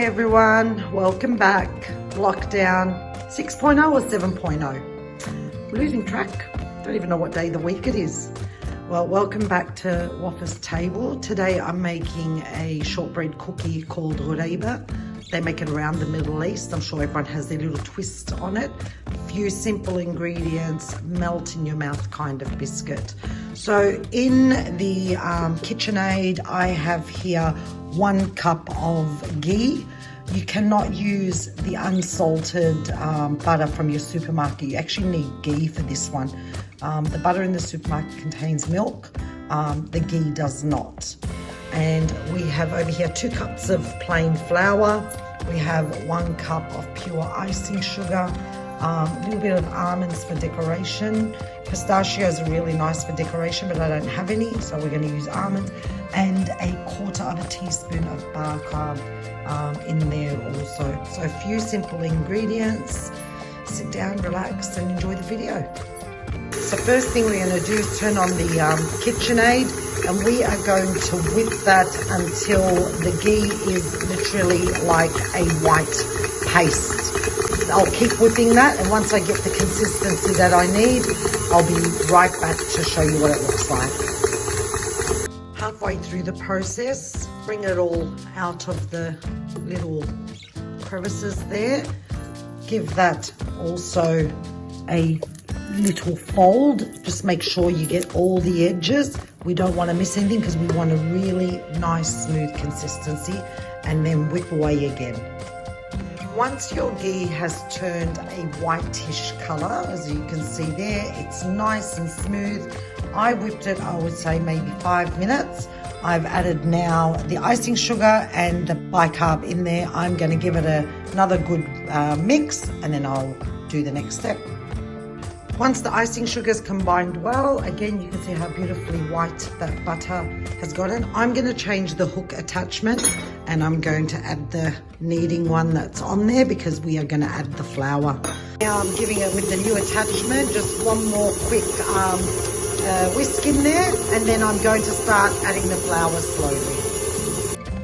Hi everyone, welcome back. Lockdown 6.0 or 7.0? Losing track. Don't even know what day of the week it is. Well, welcome back to Wafa's table. Today I'm making a shortbread cookie called Gharaybe. They make it around the Middle East. I'm sure everyone has their little twist on it. A few simple ingredients, melt in your mouth kind of biscuit. So in the KitchenAid, I have here 1 cup of ghee. You cannot use the unsalted butter from your supermarket. You actually need ghee for this one. The butter in the supermarket contains milk. The ghee does not. And we have over here 2 cups of plain flour. We have 1 cup of pure icing sugar, a little bit of almonds for decoration. Pistachios are really nice for decoration, but I don't have any, so we're going to use almonds. And 1/4 teaspoon of bar carb in there also. So a few simple ingredients. Sit down, relax, and enjoy the video. So first thing we're going to do is turn on the KitchenAid, and we are going to whip that until the ghee is literally like a white paste. I'll keep whipping that, and once I get the consistency that I need, I'll be right back to show you what it looks like. Halfway through the process, bring it all out of the little crevices there. Give that also a little fold. Just make sure you get all the edges. We don't want to miss anything because we want a really nice smooth consistency, and then whip away again. Once your ghee has turned a whitish color, as you can see there, it's nice and smooth. I whipped it, I would say maybe 5 minutes. I've added now the icing sugar and the bicarb in there. I'm going to give it another good mix, and then I'll do the next step. Once the icing sugar is combined well, again, you can see how beautifully white that butter has gotten. I'm going to change the hook attachment, and I'm going to add the kneading one that's on there because we are going to add the flour. Now I'm giving it with the new attachment, just one more quick whisk in there, and then I'm going to start adding the flour slowly.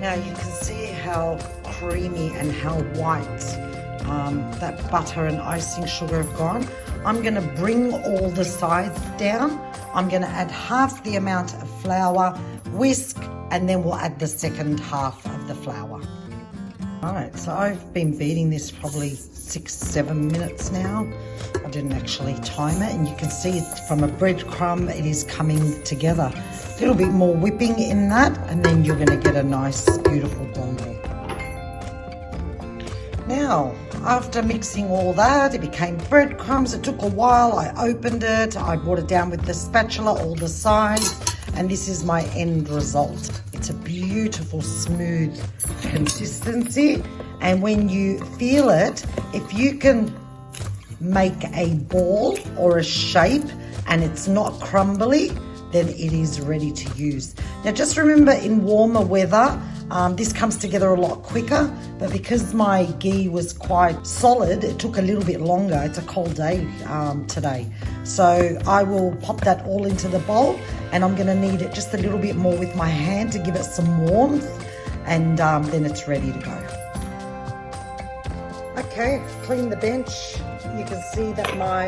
Now you can see how creamy and how white that butter and icing sugar have gone. I'm going to bring all the sides down. I'm going to add half the amount of flour, whisk, and then we'll add the second half of the flour. All right, so I've been beating this probably 6-7 minutes now. I didn't actually time it, and you can see from a breadcrumb it is coming together. A little bit more whipping in that, and then you're going to get a nice beautiful dough there. Now, after mixing all that, it became breadcrumbs. It took a while. I opened it. I brought it down with the spatula, all the sides, and this is my end result. It's a beautiful, smooth consistency. And when you feel it, if you can make a ball or a shape and it's not crumbly, then it is ready to use. Now, just remember, in warmer weather, this comes together a lot quicker, but because my ghee was quite solid, it took a little bit longer. It's a cold day today. So I will pop that all into the bowl, and I'm gonna knead it just a little bit more with my hand to give it some warmth, and then it's ready to go. Okay, clean the bench. You can see that my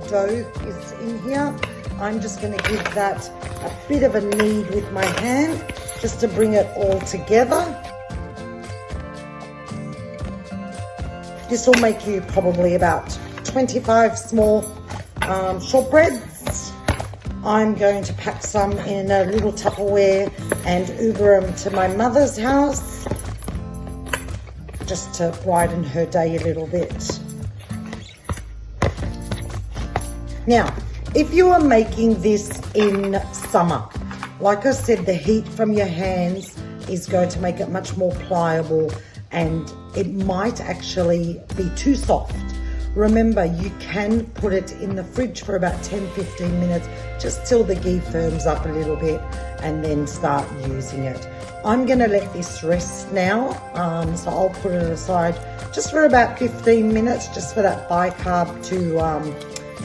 dough is in here. I'm just going to give that a bit of a knead with my hand just to bring it all together. This will make you probably about 25 small shortbreads. I'm going to pack some in a little Tupperware and Uber them to my mother's house just to brighten her day a little bit. Now, if you are making this in summer, like I said, the heat from your hands is going to make it much more pliable, and it might actually be too soft. Remember, you can put it in the fridge for about 10-15 minutes, just till the ghee firms up a little bit, and then start using it. I'm going to let this rest now, so I'll put it aside just for about 15 minutes, just for that bicarb to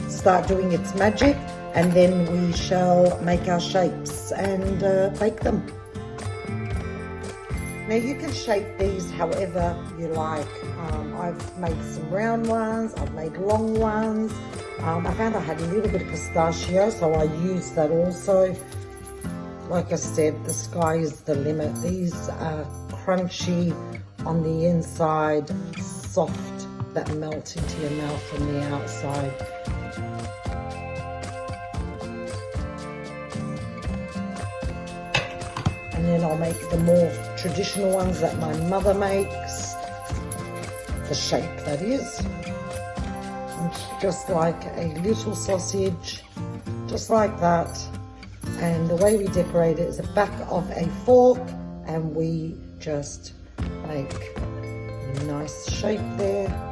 start doing its magic, and then we shall make our shapes and bake them. Now you can shape these however you like. I've made some round ones, I've made long ones. I found I had a little bit of pistachio, so I used that also. Like I said, the sky is the limit. These are crunchy on the inside, soft, that melt into your mouth from the outside. And then I'll make the more traditional ones that my mother makes, the shape that is. And just like a little sausage, just like that. And the way we decorate it is the back of a fork, and we just make a nice shape there.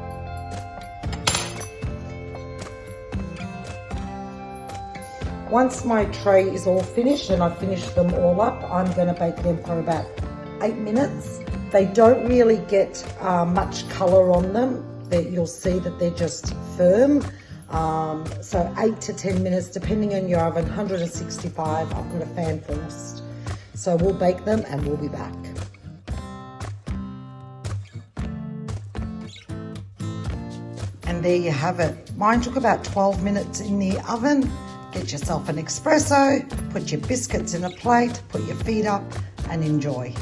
Once my tray is all finished and I've finished them all up, I'm going to bake them for about 8 minutes. They don't really get much colour on them. You'll see that they're just firm. So 8 to 10 minutes, depending on your oven, 165. I've got a fan forced. So we'll bake them and we'll be back. And there you have it. Mine took about 12 minutes in the oven. Get yourself an espresso, put your biscuits in a plate, put your feet up and enjoy.